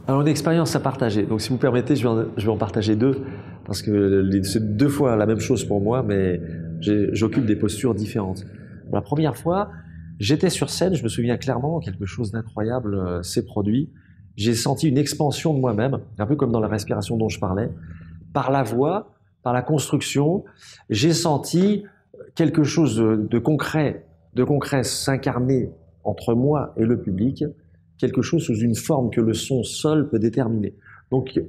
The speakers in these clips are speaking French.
Alors, une expérience à partager. Donc, si vous permettez, je vais en partager deux, parce que c'est deux fois la même chose pour moi, mais j'occupe des postures différentes. La première fois, j'étais sur scène, je me souviens clairement, quelque chose d'incroyable s'est produit. J'ai senti une expansion de moi-même, un peu comme dans la respiration dont je parlais, par la voix, par la construction. J'ai senti quelque chose de concret s'incarner entre moi et le public, quelque chose sous une forme que le son seul peut déterminer. Donc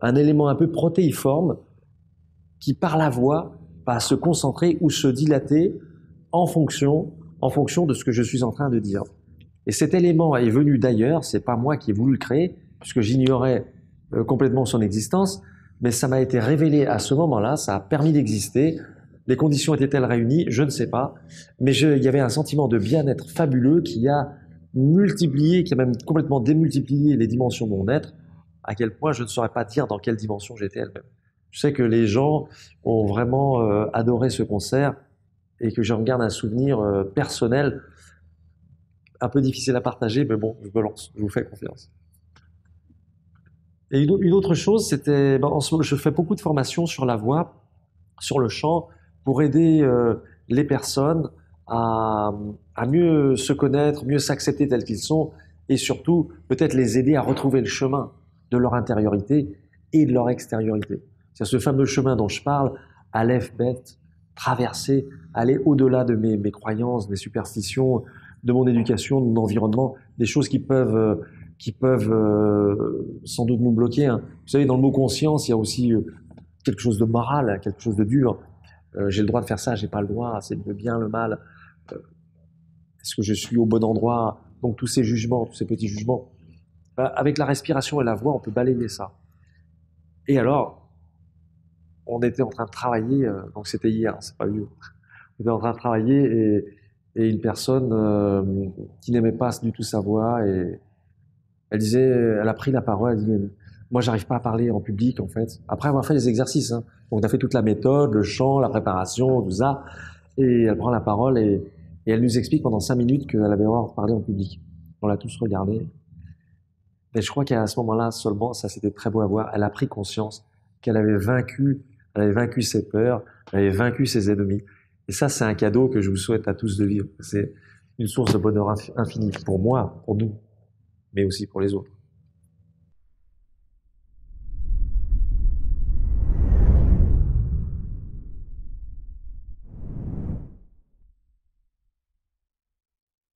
un élément un peu protéiforme qui par la voix va se concentrer ou se dilater en fonction de ce que je suis en train de dire. Et cet élément est venu d'ailleurs, c'est pas moi qui ai voulu le créer, puisque j'ignorais complètement son existence, mais ça m'a été révélé à ce moment-là, ça a permis d'exister. Les conditions étaient-elles réunies? Je ne sais pas, mais il y avait un sentiment de bien-être fabuleux qui a multiplié, qui a même complètement démultiplié les dimensions de mon être, à quel point je ne saurais pas dire dans quelle dimension j'étais elle-même. Je sais que les gens ont vraiment adoré ce concert et que j'en garde un souvenir personnel, un peu difficile à partager, mais bon, je me lance, je vous fais confiance. Et une autre chose, c'était, en ce moment, je fais beaucoup de formations sur la voix, sur le chant, pour aider les personnes à, à mieux se connaître, mieux s'accepter tels qu'ils sont, et surtout peut-être les aider à retrouver le chemin de leur intériorité et de leur extériorité. C'est ce fameux chemin dont je parle, Aleph, Bet, traverser, aller au-delà de mes croyances, mes superstitions, de mon éducation, de mon environnement, des choses qui peuvent sans doute nous bloquer. Hein. Vous savez, dans le mot conscience, il y a aussi quelque chose de moral, quelque chose de dur. J'ai le droit de faire ça, j'ai pas le droit, c'est le bien, le mal. Est-ce que je suis au bon endroit? Donc tous ces jugements, tous ces petits jugements. Avec la respiration et la voix, on peut balayer ça. Et alors, on était en train de travailler, donc c'était hier, c'est pas vieux. On était en train de travailler et une personne qui n'aimait pas du tout sa voix et elle disait, elle a pris la parole, elle dit, moi j'arrive pas à parler en public en fait. Après avoir fait les exercices, hein. Donc on a fait toute la méthode, le chant, la préparation, tout ça, et elle prend la parole et elle nous explique pendant 5 minutes qu'elle avait horreur de parler en public. On l'a tous regardé. Mais je crois qu'à ce moment-là seulement, ça c'était très beau à voir, elle a pris conscience qu'elle avait vaincu ses peurs, elle avait vaincu ses ennemis. Et ça, c'est un cadeau que je vous souhaite à tous de vivre. C'est une source de bonheur infini pour moi, pour nous, mais aussi pour les autres.